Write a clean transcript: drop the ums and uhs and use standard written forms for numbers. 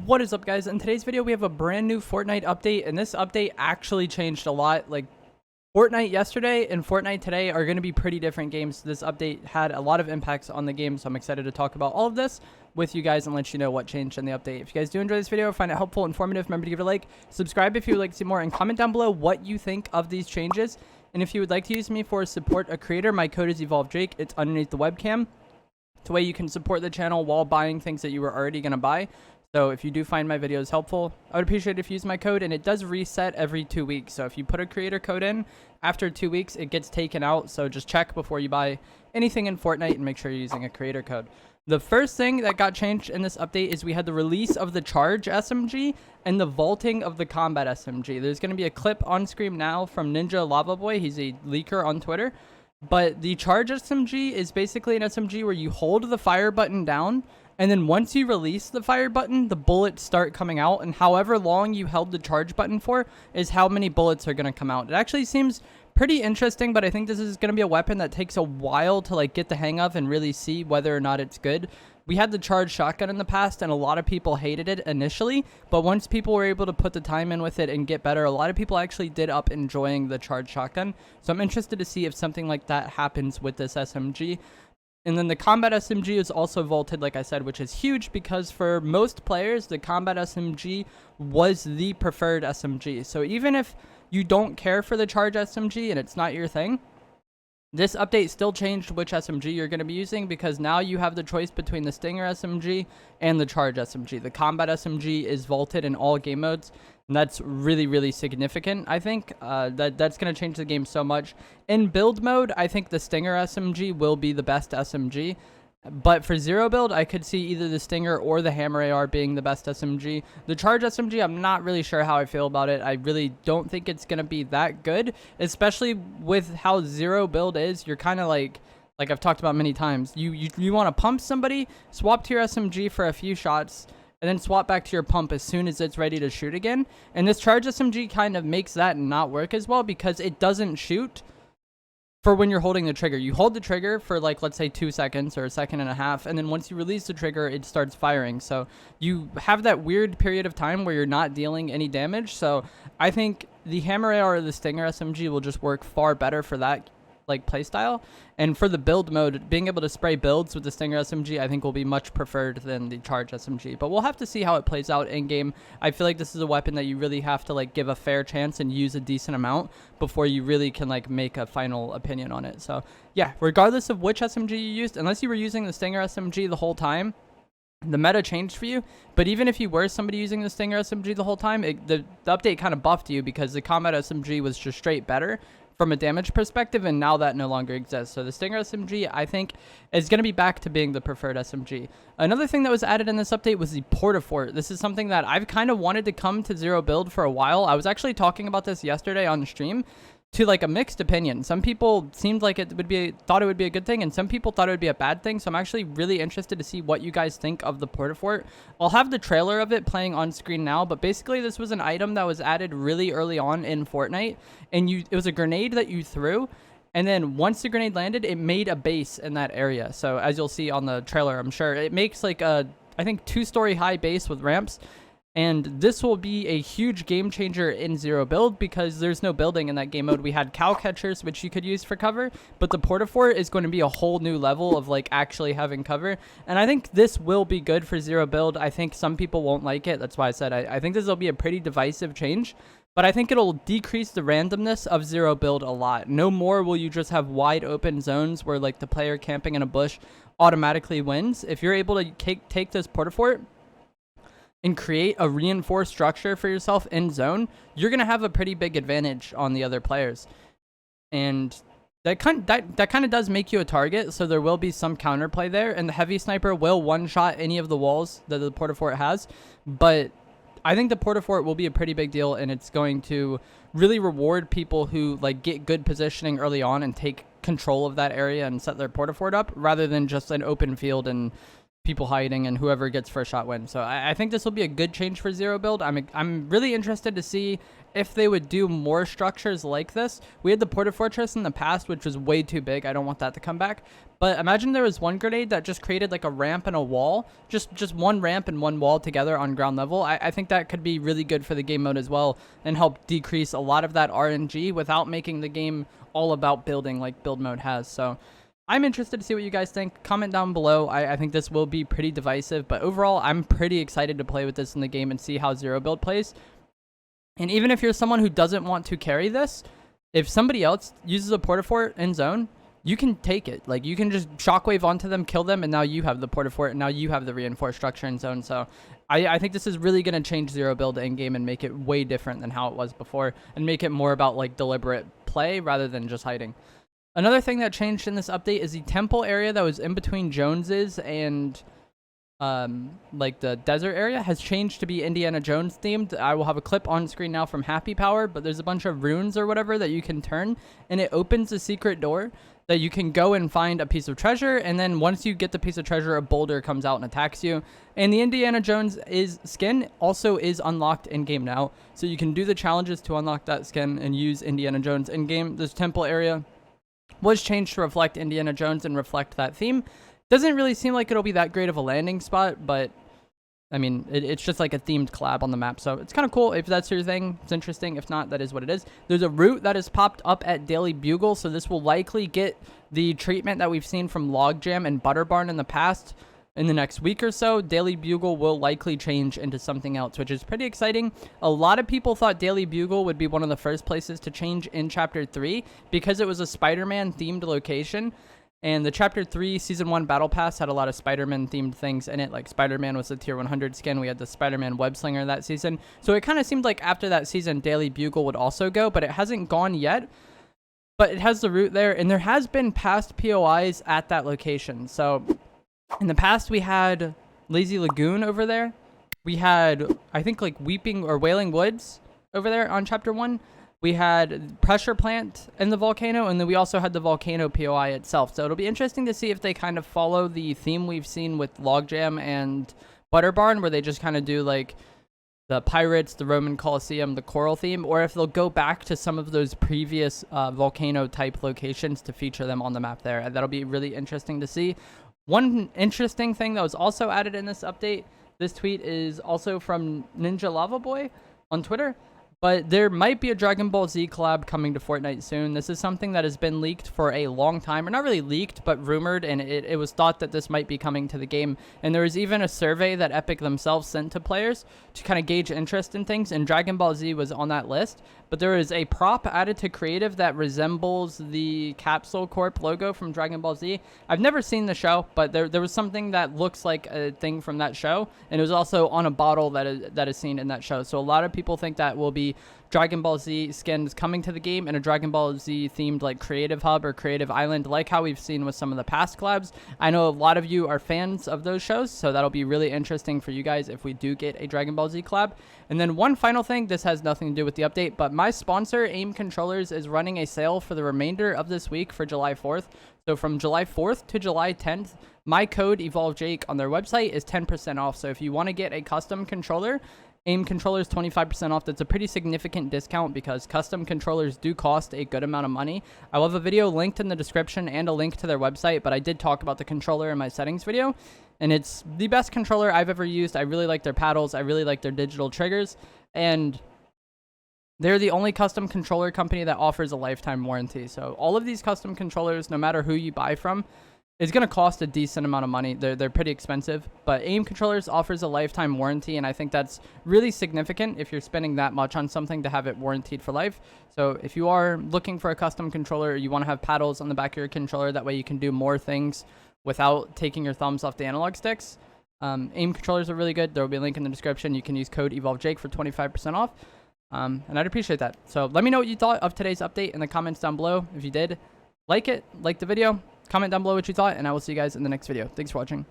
What is up, guys? In today's video we have a brand new Fortnite update, and this update actually changed a lot. Like, Fortnite yesterday and Fortnite today are going to be pretty different games. This update had a lot of impacts on the game, so I'm excited to talk about all of this with you guys and let you know what changed in the update. If you guys do enjoy this video, find it helpful, informative, remember to give it a like, subscribe if you would like to see more, and comment down below what you think of these changes. And if you would like to use me for support a creator, my code is EvolveJake. It's underneath the webcam. It's a way you can support the channel while buying things that you were already going to buy. So if you do find my videos helpful, I would appreciate it if you use my code, and it does reset every 2 weeks. So if you put a creator code in, after 2 weeks, it gets taken out. So just check before you buy anything in Fortnite and make sure you're using a creator code. The first thing that got changed in this update is we had the release of the Charge SMG and the vaulting of the Combat SMG. There's going to be a clip on screen now from Ninja Lava Boy. He's a leaker on Twitter. But the Charge SMG is basically an SMG where you hold the fire button down, and then once you release the fire button, the bullets start coming out, and however long you held the charge button for is how many bullets are going to come out. It actually seems pretty interesting, but I think this is going to be a weapon that takes a while to like get the hang of and really see whether or not it's good. We had the charge shotgun in the past, and a lot of people hated it initially, but once people were able to put the time in with it and get better, a lot of people actually did up enjoying the charge shotgun. So I'm interested to see if something like that happens with this SMG. And then the Combat SMG is also vaulted, like I said, which is huge because for most players, the Combat SMG was the preferred SMG. So even if you don't care for the Charge SMG and it's not your thing, this update still changed which SMG you're going to be using, because now you have the choice between the Stinger SMG and the Charge SMG. The Combat SMG is vaulted in all game modes, and that's really, really significant. I think that's going to change the game so much. In build mode, I think the Stinger SMG will be the best SMG. But for zero build, I could see either the Stinger or the Hammer AR being the best SMG. The Charge SMG, I'm not really sure how I feel about it. I really don't think it's going to be that good, especially with how zero build is. You're kind of like I've talked about many times. You want to pump somebody, swap to your SMG for a few shots, and then swap back to your pump as soon as it's ready to shoot again. And this Charge SMG kind of makes that not work as well, because it doesn't shoot for when you're holding the trigger. You hold the trigger for, like, let's say 2 seconds or a second and a half, and then once you release the trigger, it starts firing. So you have that weird period of time where you're not dealing any damage. So I think the Hammer AR or the Stinger SMG will just work far better for that like playstyle. And for the build mode, being able to spray builds with the Stinger SMG, I think will be much preferred than the Charge SMG. But we'll have to see how it plays out in game. I feel like this is a weapon that you really have to like give a fair chance and use a decent amount before you really can like make a final opinion on it. So yeah, regardless of which SMG you used, unless you were using the Stinger SMG the whole time, the meta changed for you. But even if you were somebody using the Stinger SMG the whole time, the update kind of buffed you, because the Combat SMG was just straight better from a damage perspective, and now that no longer exists. So the Stinger SMG, I think, is going to be back to being the preferred SMG. Another thing that was added in this update was the portafort. This is something that I've kind of wanted to come to zero build for a while. I was actually talking about this yesterday on stream to like a mixed opinion. Some people seemed like thought it would be a good thing, and some people thought it would be a bad thing. So I'm actually really interested to see what you guys think of the portafort. I'll have the trailer of it playing on screen now, but basically this was an item that was added really early on in Fortnite, and it was a grenade that you threw, and then once the grenade landed, it made a base in that area. So as you'll see on the trailer, I'm sure it makes like a, I think, 2-story high base with ramps. And this will be a huge game changer in zero build, because there's no building in that game mode. We had cow catchers, which you could use for cover, but the portafort is going to be a whole new level of like actually having cover. And I think this will be good for zero build. I think some people won't like it. That's why I said I think this will be a pretty divisive change, but I think it'll decrease the randomness of zero build a lot. No more will you just have wide open zones where like the player camping in a bush automatically wins. If you're able to take this portafort and create a reinforced structure for yourself in zone, you're going to have a pretty big advantage on the other players. And that kind of does make you a target, so there will be some counterplay there, and the heavy sniper will one-shot any of the walls that the portafort has. But I think the portafort will be a pretty big deal, and it's going to really reward people who like get good positioning early on and take control of that area and set their portafort up, rather than just an open field and people hiding, and whoever gets first shot wins. So I think this will be a good change for zero build. I'm really interested to see if they would do more structures like this. We had the portafortress in the past, which was way too big. I don't want that to come back. But imagine there was one grenade that just created like a ramp and a wall, just one ramp and one wall together on ground level. I think that could be really good for the game mode as well, and help decrease a lot of that RNG without making the game all about building like build mode has. So I'm interested to see what you guys think. Comment down below. I think this will be pretty divisive, but overall, I'm pretty excited to play with this in the game and see how zero build plays. And even if you're someone who doesn't want to carry this, if somebody else uses a portafort in zone, you can take it. Like, you can just shockwave onto them, kill them, and now you have the portafort, and now you have the reinforced structure in zone. So I think this is really going to change zero build in game and make it way different than how it was before, and make it more about like deliberate play rather than just hiding. Another thing that changed in this update is the temple area that was in between Jones's and like the desert area has changed to be Indiana Jones themed. I will have a clip on screen now from Happy Power, but there's a bunch of runes or whatever that you can turn, and it opens a secret door that you can go and find a piece of treasure, and then once you get the piece of treasure, a boulder comes out and attacks you. And the Indiana Jones skin also is unlocked in game now, so you can do the challenges to unlock that skin and use Indiana Jones in game. This temple area was changed to reflect Indiana Jones and reflect that theme. Doesn't really seem like it'll be that great of a landing spot, but I mean, it's just like a themed collab on the map, so it's kind of cool. If that's your thing, it's interesting. If not, that is what it is. There's a route that has popped up at Daily Bugle, so this will likely get the treatment that we've seen from Logjam and Butterbarn in the past. In the next week or so, Daily Bugle will likely change into something else, which is pretty exciting. A lot of people thought Daily Bugle would be one of the first places to change in Chapter 3 because it was a Spider-Man themed location. And the Chapter 3 Season 1 Battle Pass had a lot of Spider-Man themed things in it. Like Spider-Man was the Tier 100 skin. We had the Spider-Man Web Slinger that season. So it kind of seemed like after that season, Daily Bugle would also go, but it hasn't gone yet. But it has the route there, and there has been past POIs at that location. So in the past, we had Lazy Lagoon over there. We had, I think, like Weeping or Wailing Woods over there on Chapter 1. We had Pressure Plant in the volcano, and then we also had the volcano POI itself. So it'll be interesting to see if they kind of follow the theme we've seen with Logjam and Butterbarn, where they just kind of do like the pirates, the Roman Colosseum, the coral theme, or if they'll go back to some of those previous volcano type locations to feature them on the map there. That'll be really interesting to see. One interesting thing that was also added in this update, this tweet is also from Ninja Lava Boy on Twitter. But there might be a Dragon Ball Z collab coming to Fortnite soon. This is something that has been leaked for a long time. Or not really leaked, but rumored, and it was thought that this might be coming to the game. And there was even a survey that Epic themselves sent to players to kind of gauge interest in things, and Dragon Ball Z was on that list. But there is a prop added to creative that resembles the Capsule Corp logo from Dragon Ball Z. I've never seen the show, but there was something that looks like a thing from that show, and it was also on a bottle that is seen in that show. So a lot of people think that will be Dragon Ball Z skins coming to the game, and a Dragon Ball Z themed like creative hub or creative island, like how we've seen with some of the past collabs. I know a lot of you are fans of those shows, so that'll be really interesting for you guys if we do get a Dragon Ball Z collab. And then one final thing, this has nothing to do with the update, but my sponsor AIM Controllers is running a sale for the remainder of this week for July 4th. So from July 4th to July 10th, my code EvolveJake on their website is 10% off. So if you want to get a custom controller, AIM controllers 25% off. That's a pretty significant discount because custom controllers do cost a good amount of money. I will have a video linked in the description and a link to their website, but I did talk about the controller in my settings video, and it's the best controller I've ever used. I really like their paddles. I really like their digital triggers, and they're the only custom controller company that offers a lifetime warranty. So all of these custom controllers, no matter who you buy from, it's going to cost a decent amount of money. They're pretty expensive, but AIM Controllers offers a lifetime warranty, and I think that's really significant if you're spending that much on something to have it warranted for life. So if you are looking for a custom controller, or you want to have paddles on the back of your controller, that way you can do more things without taking your thumbs off the analog sticks. AIM Controllers are really good. There will be a link in the description. You can use code EvolveJake for 25% off, and I'd appreciate that. So let me know what you thought of today's update in the comments down below. If you did, like the video. Comment down below what you thought, and I will see you guys in the next video. Thanks for watching.